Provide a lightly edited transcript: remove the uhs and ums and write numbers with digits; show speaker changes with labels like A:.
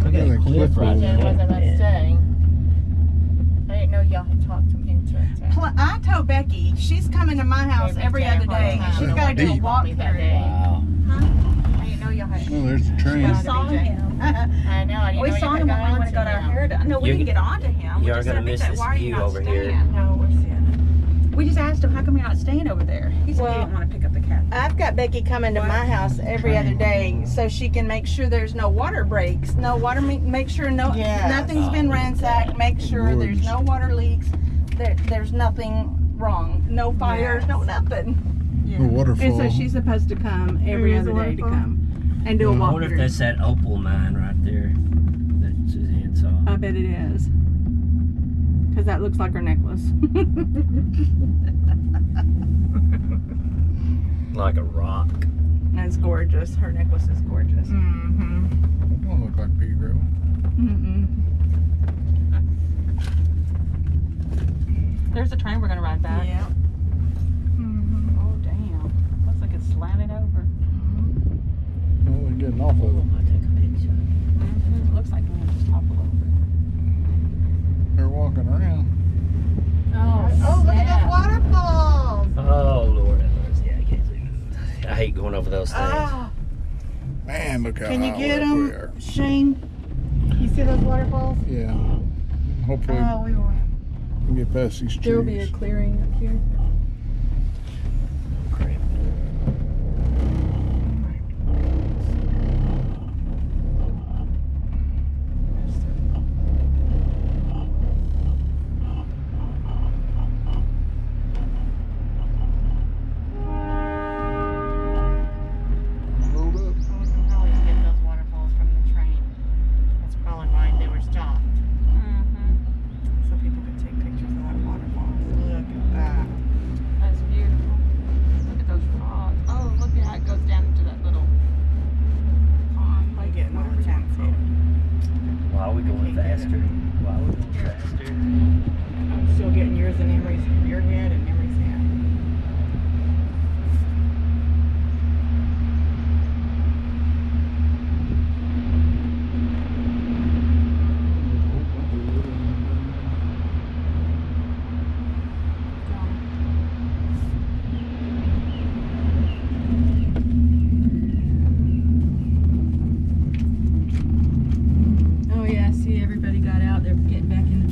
A: Look at the cliff right
B: Wasn't
A: there.
B: I staying? I didn't know y'all had talked them into it.
C: I told Becky she's coming to my house every other day. She's got to do a walk through.
B: Wow.
C: Huh?
B: I didn't know y'all had.
A: Oh, there's the train.
C: We saw him.
B: I know. I didn't
C: We
B: know
C: saw
B: you
C: him
B: had
C: when we went
B: gone
C: and got our
B: to him.
C: hair done. No, we didn't get onto him.
D: You're gonna miss this view over here.
C: No, we're seeing it. We just asked him, how come you're not staying over there? He said he didn't want to pick up the cat.
E: I've got Becky coming to my house every other day so she can make sure there's no water breaks, no water, make sure nothing's been ransacked, make sure there's no water leaks, there's nothing wrong, no fires, no nothing.
A: The waterfall.
E: And so she's supposed to come every other day to come and do a
D: I
E: walk
D: wonder if
E: through.
D: that's that opal mine right there that Suzanne saw.
E: I bet it is. Because that looks like her necklace.
D: Like a rock.
E: That's gorgeous. Her necklace is gorgeous.
C: Mm-hmm.
A: That don't look like pea gravel.
C: There's a train we're going to ride back.
E: Yeah.
C: Oh, damn. Looks like it's slanted over.
A: Oh, we're getting off of it.
D: I'll take a picture.
C: It looks like we'll just topple over.
A: They're walking around.
E: Oh,
B: Look at those waterfalls.
D: Oh, Lord. Yeah, I can't see. I hate going over those things.
A: Man, look how
E: Can you
A: high
E: get
A: up we
E: them,
A: are.
E: Shane? You see those waterfalls?
A: Yeah. Hopefully
E: We will.
A: we can get past these trees.
E: There will be a clearing up here.
A: Load up.
B: We can probably get those waterfalls from the train. That's probably why they were stopped. So people could take pictures of that waterfall. Look at that.
C: That's beautiful. Look at those frogs. Oh, look at how it goes down into that little pond.
B: We're getting all the time too.
D: Why are we going faster? Why are we going faster?
B: I'm still getting yours and Emery's, your head and Emery's head.
E: Oh yeah, I see everybody got out. They're getting back in the